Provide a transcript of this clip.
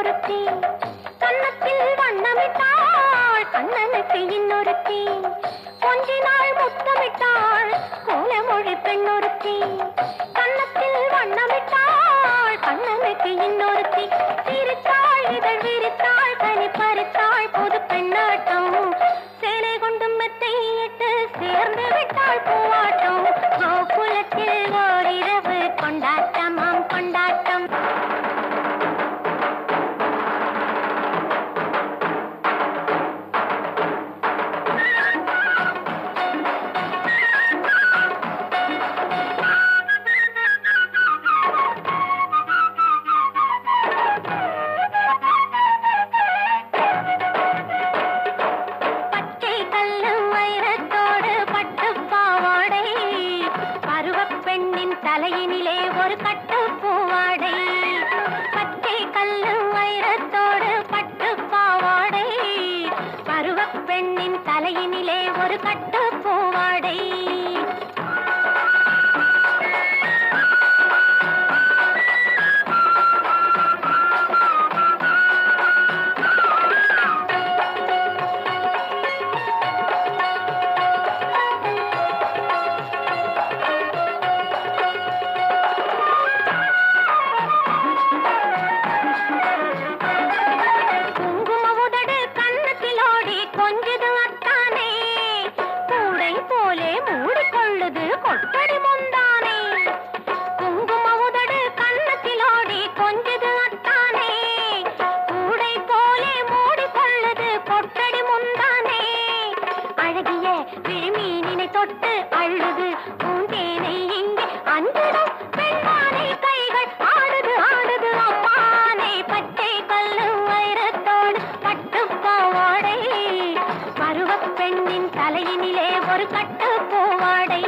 இன்னொருத்தி கன்னத்தில் வண்ணமிட்டாள் கண்ணனுக்கு இன்னொருத்தி கொஞ்ச நாள் முத்தமிட்டாள் கோலமொழி பெண்ணொருத்தி கன்னத்தில் வண்ணமிட்டாள் கண்ணனுக்கு இன்னொருத்தி சிரித்தாள் இதழ் விரித்தாள் கனி பறித்தாள் புது பெண்ணாட்டம் சேலை கொண்டு மெத்தை இட்டு சேர்ந்து விட்டாள் பூவாட்டம் கோகுலத்தில் ஓரிரவு கொண்டாட்டமாம் கொண்டாட்டம் தலையினிலே ஒரு கட்டு பூவாடை பச்சை கல்லு வைரத்தோடு பட்டு பாவாடை பருவ பெண்ணின் தலையினிலே ஒரு கட்டு பூவாடை கொட்டடி முந்தானே குங்கும உதடு கண்ணத்திலோடி கொஞ்சது அத்தானே கூடை போலே மூடிக்கொள்ளது கொட்டடி முந்தானே அழகிய விழிமீனினை தொட்டு அழுது பூந்தேனை இங்கே அஞ்சிடும் பெண்மானை கைகள் ஆடுது ஆடுது அம்மானை பச்சை கல்லு வைரத்தோடு பட்டு பாவாடை பருவ பெண்ணின் தலையினிலே ஒரு கட்டு பூவாடை